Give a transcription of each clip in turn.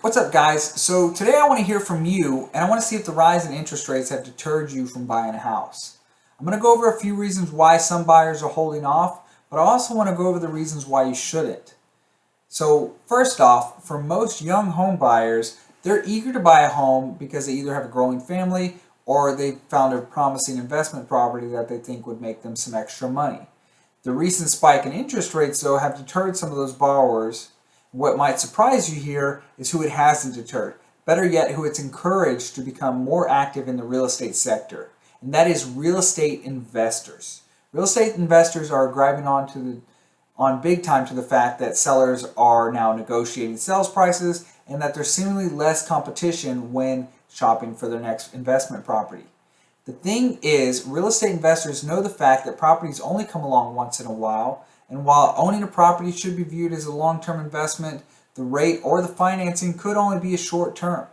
What's up, guys? So today I want to hear from you, and I want to see if the rise in interest rates have deterred you from buying a house. I'm going to go over a few reasons why some buyers are holding off, but I also want to go over the reasons why you shouldn't. So first off, for most young home buyers, they're eager to buy a home because they either have a growing family or they found a promising investment property that they think would make them some extra money. The recent spike in interest rates, though, have deterred some of those borrowers. What might surprise you here is who it hasn't deterred. Better yet, who it's encouraged to become more active in the real estate sector, and that is real estate investors. Real estate investors are grabbing on big time to the fact that sellers are now negotiating sales prices and that there's seemingly less competition when shopping for their next investment property. The thing is, real estate investors know the fact that properties only come along once in a while, and while owning a property should be viewed as a long-term investment, the rate or the financing could only be a short term.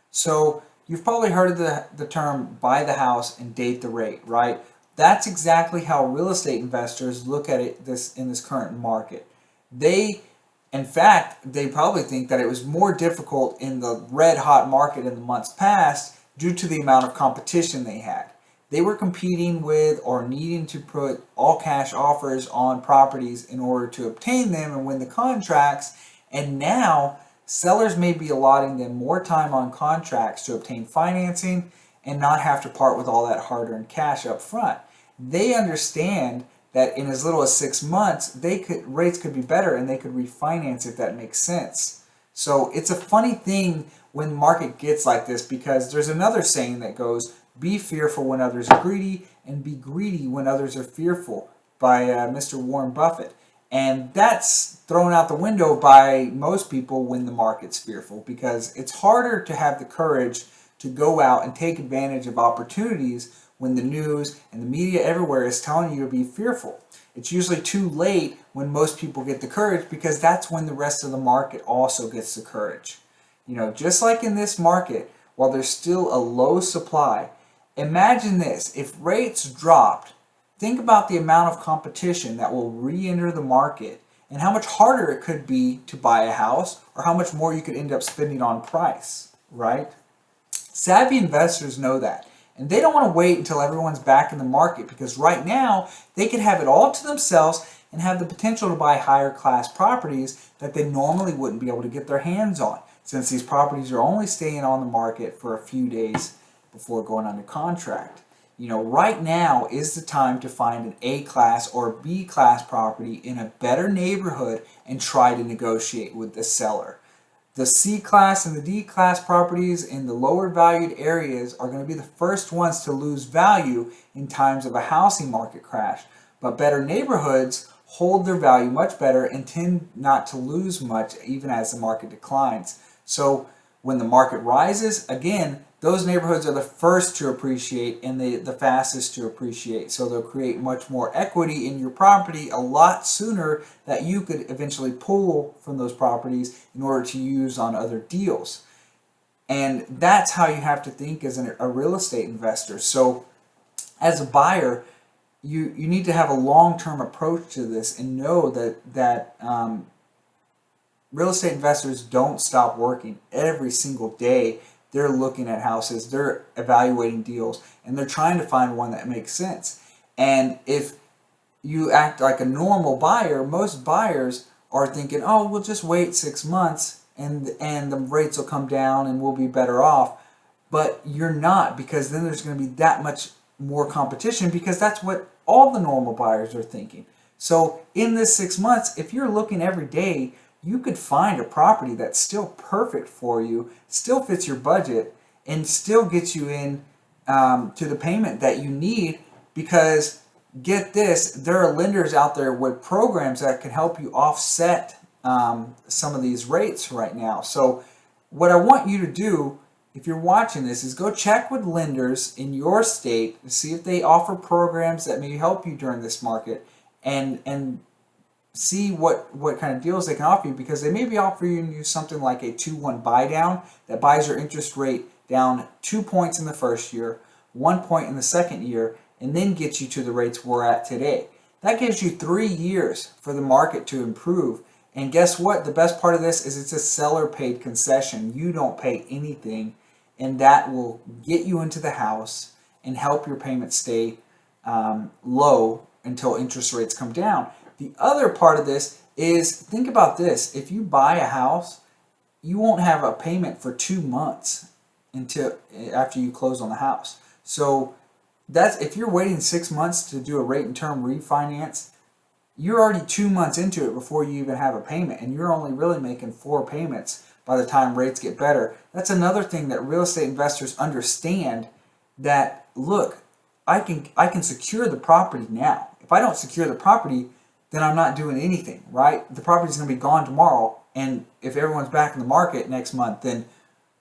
So you've probably heard of the term buy the house and date the rate, right? That's exactly how real estate investors look at it in this current market. They in fact, they probably think that it was more difficult in the red hot market in the months past due to the amount of competition they had. They were competing with or needing to put all cash offers on properties in order to obtain them and win the contracts. And now sellers may be allotting them more time on contracts to obtain financing and not have to part with all that hard earned cash up front. They understand that in as little as 6 months, rates could be better and they could refinance if that makes sense. So it's a funny thing when the market gets like this because there's another saying that goes, be fearful when others are greedy and be greedy when others are fearful by Mr. Warren Buffett. And that's thrown out the window by most people when the market's fearful because it's harder to have the courage to go out and take advantage of opportunities when the news and the media everywhere is telling you to be fearful. It's usually too late when most people get the courage because that's when the rest of the market also gets the courage. Just like in this market, while there's still a low supply, imagine this, if rates dropped, think about the amount of competition that will re-enter the market and how much harder it could be to buy a house or how much more you could end up spending on price, right? Savvy investors know that. And they don't want to wait until everyone's back in the market because right now they could have it all to themselves and have the potential to buy higher class properties that they normally wouldn't be able to get their hands on since these properties are only staying on the market for a few days before going under contract. Right now is the time to find an A class or B class property in a better neighborhood and try to negotiate with the seller. The C class and the D class properties in the lower valued areas are going to be the first ones to lose value in times of a housing market crash. But better neighborhoods hold their value much better and tend not to lose much even as the market declines. So when the market rises, again, those neighborhoods are the first to appreciate and the fastest to appreciate. So they'll create much more equity in your property a lot sooner that you could eventually pull from those properties in order to use on other deals. And that's how you have to think as a real estate investor. So as a buyer, you need to have a long-term approach to this and know that real estate investors don't stop working every single day. They're looking at houses, they're evaluating deals, and they're trying to find one that makes sense. And if you act like a normal buyer, most buyers are thinking, oh, we'll just wait 6 months and the rates will come down and we'll be better off. But you're not, because then there's going to be that much more competition because that's what all the normal buyers are thinking. So in this 6 months, if you're looking every day, you could find a property that's still perfect for you, still fits your budget, and still gets you in to the payment that you need because, get this, there are lenders out there with programs that can help you offset some of these rates right now. So what I want you to do, if you're watching this, is go check with lenders in your state to see if they offer programs that may help you during this market and see what kind of deals they can offer you because they may be offering you something like a 2-1 buy down that buys your interest rate down 2 points in the first year, 1 point in the second year, and then gets you to the rates we're at today. That gives you 3 years for the market to improve. And guess what? The best part of this is it's a seller paid concession. You don't pay anything, and that will get you into the house and help your payments stay low until interest rates come down. The other part of this is, think about this. If you buy a house, you won't have a payment for 2 months until after you close on the house. So that's, if you're waiting 6 months to do a rate and term refinance, you're already 2 months into it before you even have a payment, and you're only really making 4 payments by the time rates get better. That's another thing that real estate investors understand, that look, I can secure the property now. If I don't secure the property, then I'm not doing anything, right? The property's going to be gone tomorrow, and if everyone's back in the market next month, then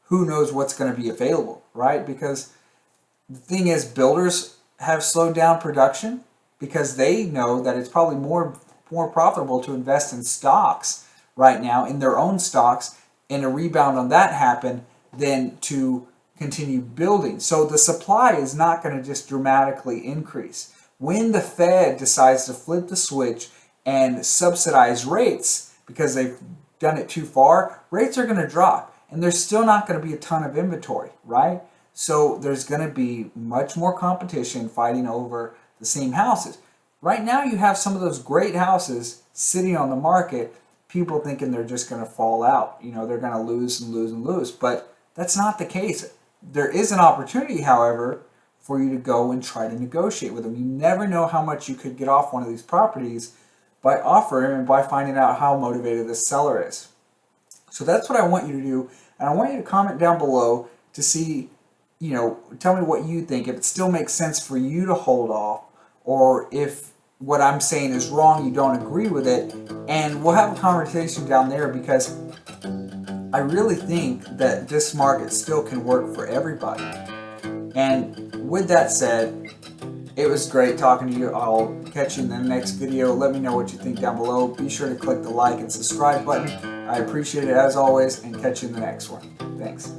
who knows what's going to be available, right? Because the thing is, builders have slowed down production because they know that it's probably more profitable to invest in stocks right now, in their own stocks, and a rebound on that happen than to continue building. So the supply is not going to just dramatically increase. When the Fed decides to flip the switch and subsidize rates because they've done it too far, rates are going to drop, and there's still not going to be a ton of inventory, right? So there's going to be much more competition fighting over the same houses. Right now you have some of those great houses sitting on the market, people thinking they're just going to fall out. You know, they're going to lose and lose and lose, but that's not the case. There is an opportunity, however, for you to go and try to negotiate with them. You never know how much you could get off one of these properties by offering and by finding out how motivated the seller is. So that's what I want you to do, and I want you to comment down below to see, you know, tell me what you think, if it still makes sense for you to hold off, or if what I'm saying is wrong, you don't agree with it, and we'll have a conversation down there, because I really think that this market still can work for everybody. And with that said, it was great talking to you. I'll catch you in the next video. Let me know what you think down below. Be sure to click the like and subscribe button. I appreciate it as always, and catch you in the next one. Thanks.